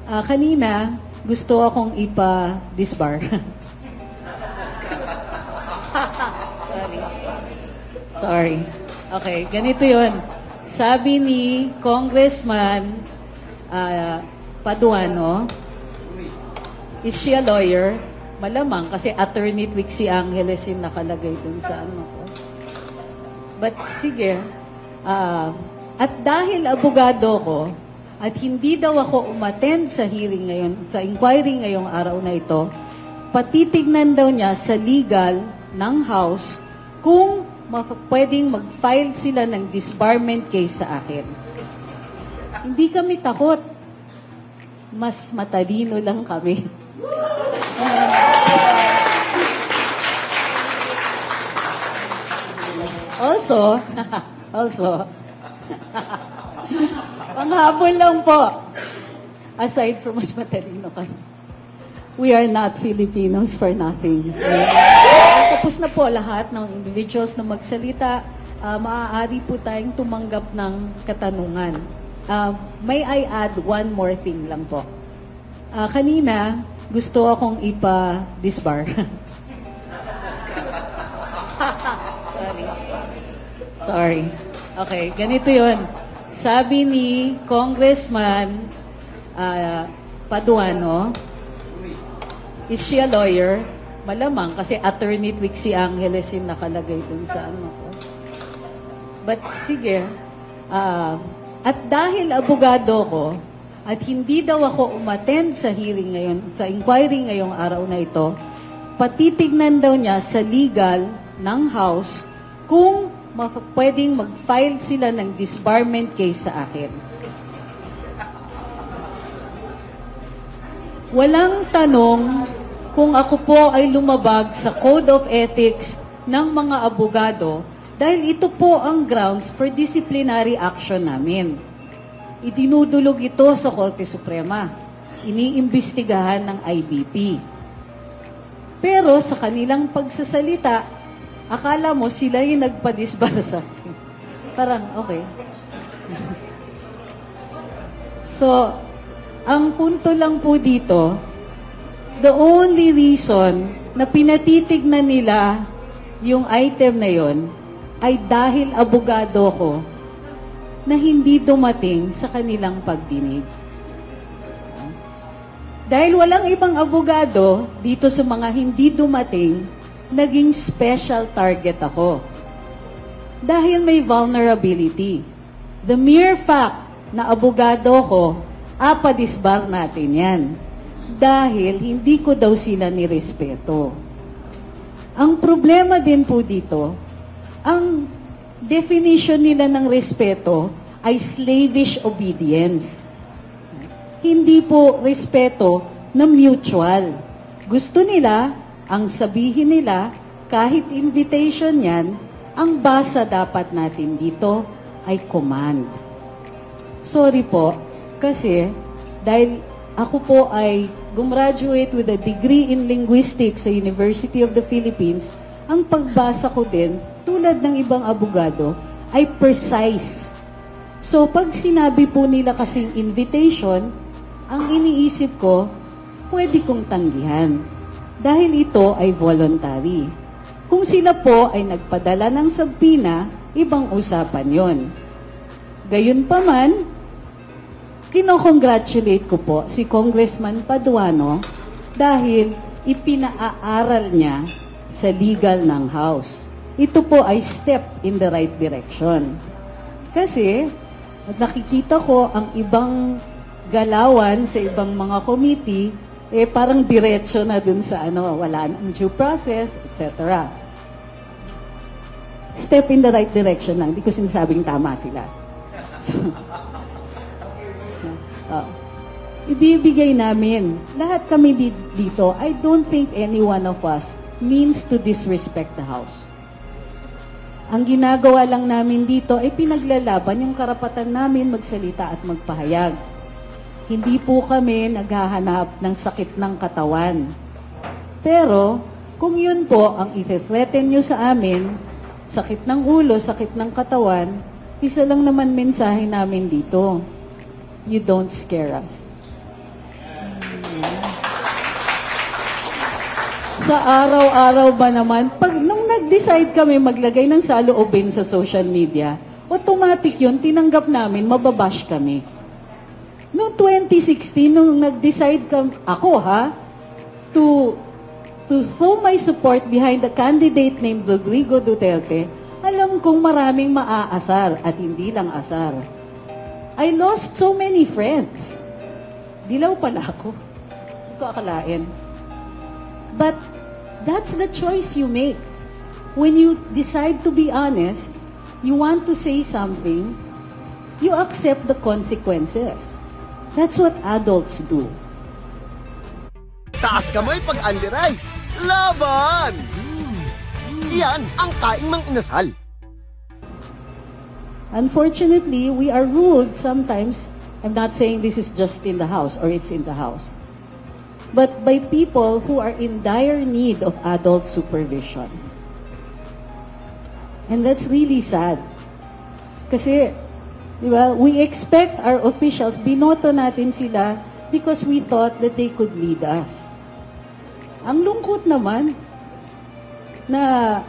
Kanina, gusto akong ipa-disbar. Sorry. Okay, ganito yun. Sabi ni Congressman Paduano, is she a lawyer? Malamang, kasi attorney Trixie Angeles yung nakalagay dun sa ano ko. But sige, at dahil abogado ko, at hindi daw ako umattend sa hearing ngayon, sa inquiry ngayong araw na ito, patitignan daw niya sa legal ng House kung pwedeng mag-file sila ng disbarment case sa akin. Hindi kami takot. Mas matalino lang kami. Also, panghabol lang po. Aside from mas matalino kami, we are not Filipinos for nothing. Tapos na po lahat ng individuals na magsalita. Maaari po tayong tumanggap ng katanungan. May I add one more thing lang po. Kanina, gusto akong ipa-disbar. Sorry. Okay, ganito yun. Sabi ni Congressman Paduano, is she a lawyer? Malamang, kasi attorney Trixie Angeles yung nakalagay dun sa ano ko. But sige, at dahil abogado ko, at hindi daw ako umattend sa hearing ngayon, sa inquiry ngayong araw na ito, patitignan daw niya sa legal ng House kung pwedeng mag-file sila ng disbarment case sa akin. Walang tanong kung ako po ay lumabag sa Code of Ethics ng mga abogado dahil ito po ang grounds for disciplinary action namin. Idinudulog ito sa Korte Suprema. Iniimbestigahan ng IBP. Pero sa kanilang pagsasalita, akala mo sila yung nagpa-disbar sa akin. Parang, okay. So, ang punto lang po dito, the only reason na pinatitignan nila yung item na yon ay dahil abogado ko na hindi dumating sa kanilang pagdinig. Dahil walang ibang abogado dito sa mga hindi dumating, naging special target ako. Dahil may vulnerability. The mere fact na abogado ko, apadisbar natin yan. Dahil hindi ko daw sila nirespeto. Ang problema din po dito, ang definition nila ng respeto ay slavish obedience. Hindi po respeto na mutual. Gusto nila, ang sabihin nila, kahit invitation yan, ang basa dapat natin dito ay command. Sorry po, kasi dahil ako po ay gumraduate with a degree in linguistics sa University of the Philippines, ang pagbasa ko din, tulad ng ibang abogado, ay precise. So, pag sinabi po nila kasing invitation, ang iniisip ko, pwede kong tanggihan. Dahil ito ay voluntary. Kung sila po ay nagpadala ng subpoena, ibang usapan yon. Gayunpaman, kinokongratulate ko po si Congressman Paduano dahil ipinaaral niya sa legal ng House. Ito po ay step in the right direction. Kasi, nakikita ko ang ibang galawan sa ibang mga committee, parang diretso na dun sa wala nang due process, etc. Step in the right direction lang. Hindi ko sinasabing tama sila. So, ibibigay namin. Lahat kami dito, I don't think any one of us means to disrespect the House. Ang ginagawa lang namin dito ay pinaglalaban yung karapatan namin magsalita at magpahayag. Hindi po kami naghahanap ng sakit ng katawan. Pero, kung yun po ang i-threaten nyo sa amin, sakit ng ulo, sakit ng katawan, isa lang naman mensahe namin dito. You don't scare us. Sa araw-araw ba naman, nung nag-decide kami maglagay ng saloobin sa social media, automatic yun, tinanggap namin, mababash kami. Noong 2016, nung nag-decide ako to throw my support behind the candidate named Rodrigo Duterte, alam kong maraming maaasar at hindi lang asar. I lost so many friends. Dilaw pala ako. Hindi ko akalain. But that's the choice you make. When you decide to be honest, you want to say something, you accept the consequences. That's what adults do. Taas kamay pag Andy Rice. Laban! Yan ang kaing mang inasal. Unfortunately, we are ruled sometimes, I'm not saying this is just in the house or it's in the house, but by people who are in dire need of adult supervision. And that's really sad. Kasi, di ba, we expect our officials, binoto natin sila because we thought that they could lead us. Ang lungkot naman na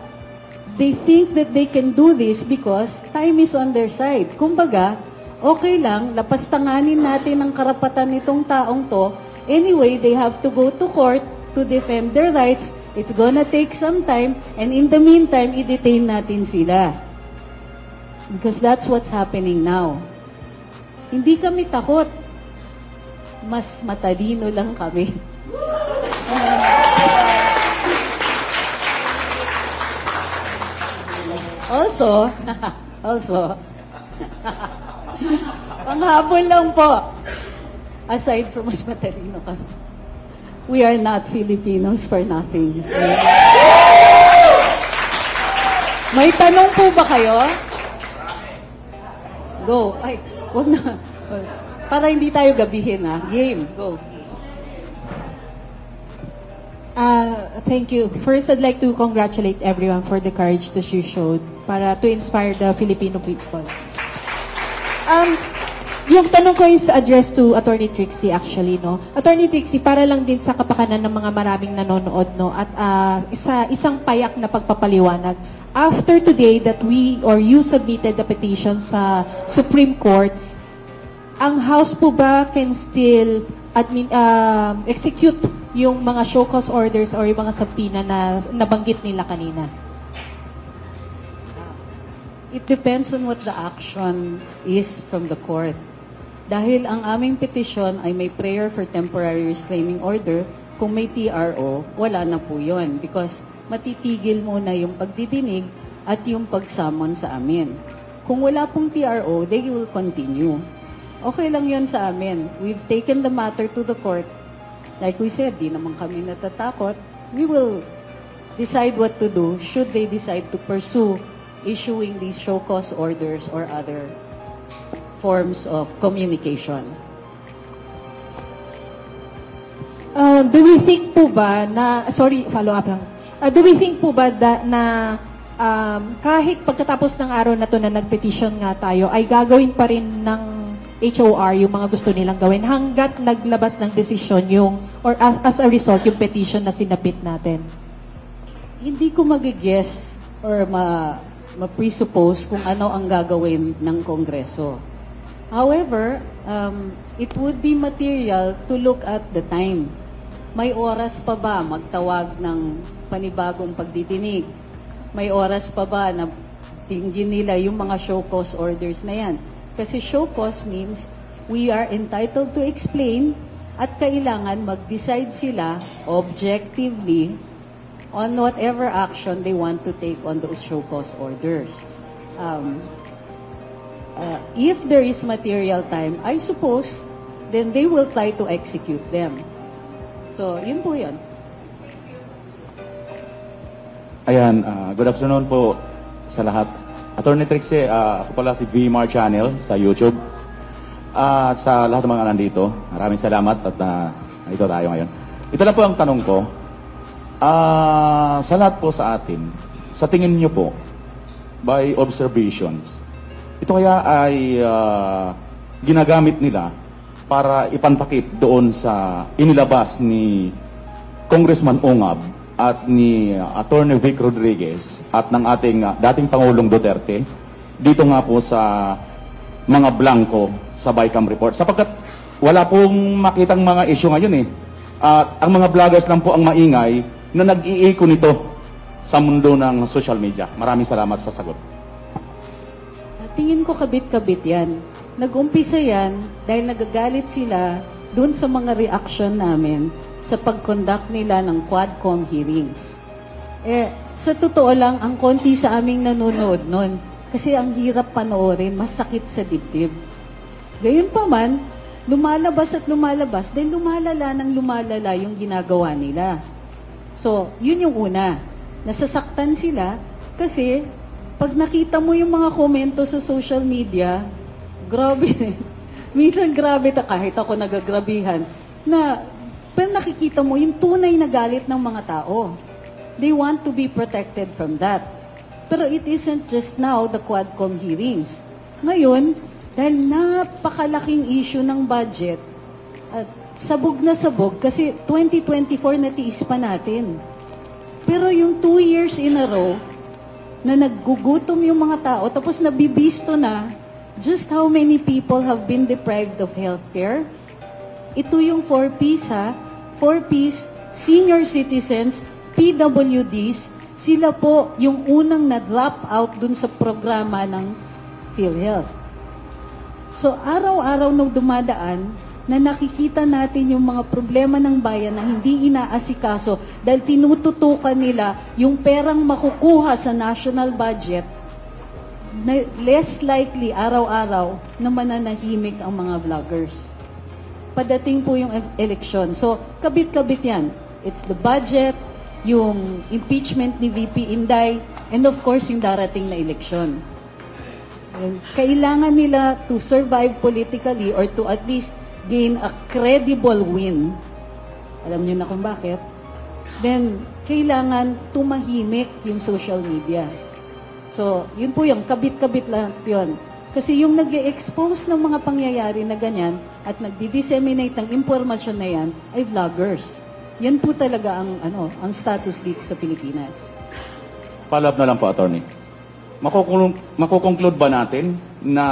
they think that they can do this because time is on their side. Kumbaga, okay lang, lapastanganin natin ang karapatan nitong taong to. Anyway, they have to go to court to defend their rights. It's gonna take some time, and in the meantime, i-detain natin sila. Because that's what's happening now. Hindi kami takot. Mas matalino lang kami. Also, panghabol lang po. Aside from mas matalino kami, we are not Filipinos for nothing. May tanong po ba kayo? Go. Ay, huwag na. Para hindi tayo gabihin, ha? Game. Go. Thank you. First, I'd like to congratulate everyone for the courage that you showed para to inspire the Filipino people. Yung tanong ko is addressed to Attorney Trixie actually, no? Attorney Trixie, para lang din sa kapakanan ng mga maraming nanonood, no? At isang payak na pagpapaliwanag. After today that we or you submitted the petition sa Supreme Court, ang House po ba can still execute yung mga show cause orders or yung mga subpoena na nabanggit nila kanina? It depends on what the action is from the court. Dahil ang aming petisyon ay may prayer for temporary restraining order, kung may TRO, wala na po yun. Because matitigil muna yung pagdidinig at yung pagsamon sa amin. Kung wala pong TRO, they will continue. Okay lang yun sa amin. We've taken the matter to the court. Like we said, di naman kami natatakot. We will decide what to do should they decide to pursue issuing these show cause orders or other forms of communication. Do we think po ba na, sorry, follow up lang. Do we think po ba na kahit pagkatapos ng araw na to na nag-petition nga tayo, ay gagawin pa rin ng HOR yung mga gusto nilang gawin hanggat naglabas ng desisyon yung, or as a result, yung petition na sinabit natin? Hindi ko mag-guess or ma-presuppose kung ano ang gagawin ng Kongreso. However, it would be material to look at the time. May oras pa ba magtawag ng panibagong pagdidinig? May oras pa ba na tingin nila yung mga show cause orders na yan? Kasi show cause means we are entitled to explain at kailangan mag-decide sila objectively on whatever action they want to take on those show cause orders. If there is material time, I suppose, then they will try to execute them. So, yun po yun. Ayan, good afternoon po sa lahat. Attorney Trixie, ako pala si VMAR Channel sa YouTube. Sa lahat ng mga nandito, maraming salamat at nandito tayo ngayon. Ito lang po ang tanong ko. Sa lahat po sa atin, sa tingin niyo po, by observations, ito kaya ay ginagamit nila para ipantakip doon sa inilabas ni Congressman Ongab at ni Attorney Vic Rodriguez at ng ating dating Pangulong Duterte dito nga po sa mga blanco sa BICAM report. Sapagkat wala pong makitang mga issue ngayon eh. At ang mga vloggers lang po ang maingay na nag-iiko nito sa mundo ng social media. Maraming salamat sa sagot. Tingin ko kabit-kabit yan. Nag-umpisa yan dahil nagagalit sila doon sa mga reaction namin sa pag-conduct nila ng Quadcom hearings. Sa totoo lang, ang konti sa aming nanonood nun, kasi ang hirap panoorin, masakit sa dibdib. Gayun pa man, lumalabas at lumalabas, dahil lumalala ng lumalala yung ginagawa nila. So, yun yung una. Nasasaktan sila kasi pag nakita mo yung mga komento sa social media, grabe. Minsan grabe kahit ako nagagrabihan, pero nakikita mo yung tunay na galit ng mga tao. They want to be protected from that. Pero it isn't just now the Quadcom hearings. Ngayon, dahil napakalaking issue ng budget, at sabog na sabog, kasi 2024 natiis pa natin. Pero yung 2 years in a row, na naggugutom yung mga tao, tapos nabibisto na just how many people have been deprived of healthcare. Ito yung 4Ps ha. 4Ps, senior citizens, PWDs, sila po yung unang na-drop out dun sa programa ng PhilHealth. So, araw-araw nung dumadaan, na nakikita natin yung mga problema ng bayan na hindi inaasikaso dahil tinututukan nila yung perang makukuha sa national budget, na less likely araw-araw na mananahimik ang mga vloggers. Padating po yung eleksyon. So, kabit-kabit yan. It's the budget, yung impeachment ni VP Inday, and of course, yung darating na eleksyon. Kailangan nila to survive politically or to at least gain a credible win. Alam niyo na kung bakit. Then, kailangan tumahimik yung social media. So, yun po yung kabit-kabit lang yun. Kasi yung nag-expose ng mga pangyayari na ganyan at nagdi-disseminate ng impormasyon na yan ay vloggers. Yan po talaga ang status dito sa Pilipinas. Follow-up na lang po, Attorney. Makukonclude ba natin na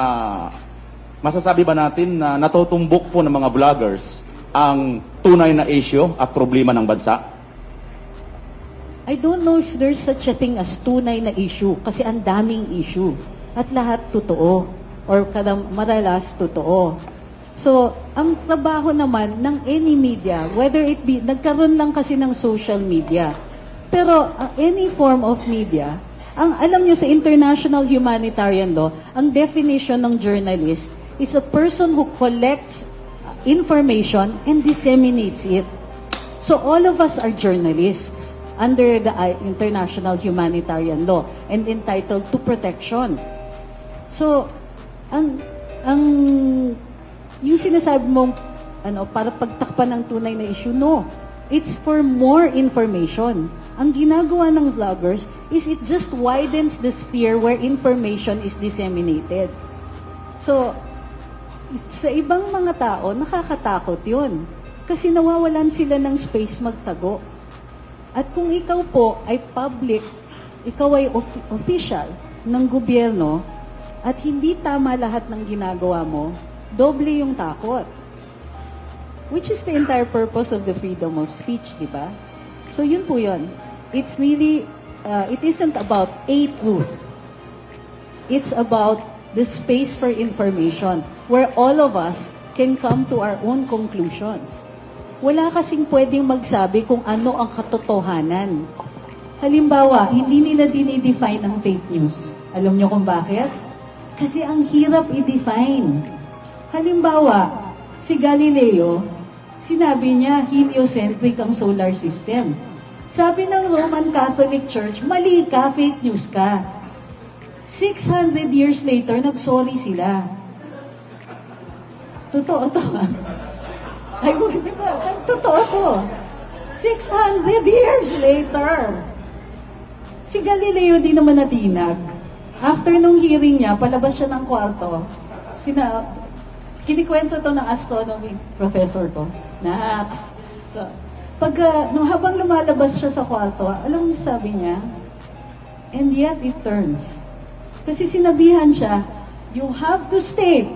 masasabi ba natin na natutumbok po ng mga vloggers ang tunay na issue at problema ng bansa? I don't know if there's such a thing as tunay na issue kasi ang daming issue at lahat totoo or madalas totoo. So, ang trabaho naman ng any media, whether it be, nagkaroon lang kasi ng social media, pero any form of media, alam nyo sa international humanitarian law, ang definition ng journalist is a person who collects information and disseminates it. So all of us are journalists under the international humanitarian law and entitled to protection. So, yung sinasabi mong para pagtakpan ng tunay na issue, no. It's for more information. Ang ginagawa ng vloggers is it just widens the sphere where information is disseminated. So, sa ibang mga tao, nakakatakot yun. Kasi nawawalan sila ng space magtago. At kung ikaw po ay public, ikaw ay official ng gobyerno, at hindi tama lahat ng ginagawa mo, doble yung takot. Which is the entire purpose of the freedom of speech, di ba? So yun po yun. It's really, it isn't about a truth. It's about the space for information where all of us can come to our own conclusions. Wala kasing pwedeng magsabi kung ano ang katotohanan. Halimbawa, hindi nila dinidefine ang fake news. Alam nyo kung bakit? Kasi ang hirap i-define. Halimbawa, si Galileo, sinabi niya, heliocentric ang solar system. Sabi ng Roman Catholic Church, mali ka, fake news ka. 600 years later, nag-sorry sila. Totoo to. Ay, di ba? Totoo to. 600 years later. Si Galileo di naman natinag. After nung hearing niya, palabas siya ng kwarto. Kinikwento to ng astronomy professor ko. Nax. So, nung habang lumalabas siya sa kwarto, alam mo sabi niya, and yet it turns. Kasi sinabihan siya, you have to stay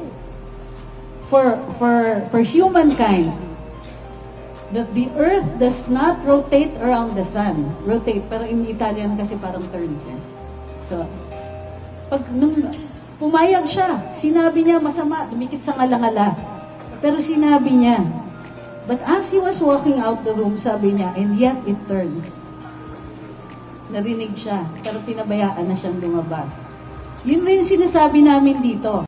for humankind that the earth does not rotate around the sun. Rotate, pero in Italian kasi parang turns. So, nung pumayag siya, sinabi niya masama, dumikit sa ngalangala. Pero sinabi niya, but as he was walking out the room, sabi niya, and yet it turns. Narinig siya, pero pinabayaan na siyang lumabas. Yun rin sinasabi namin dito.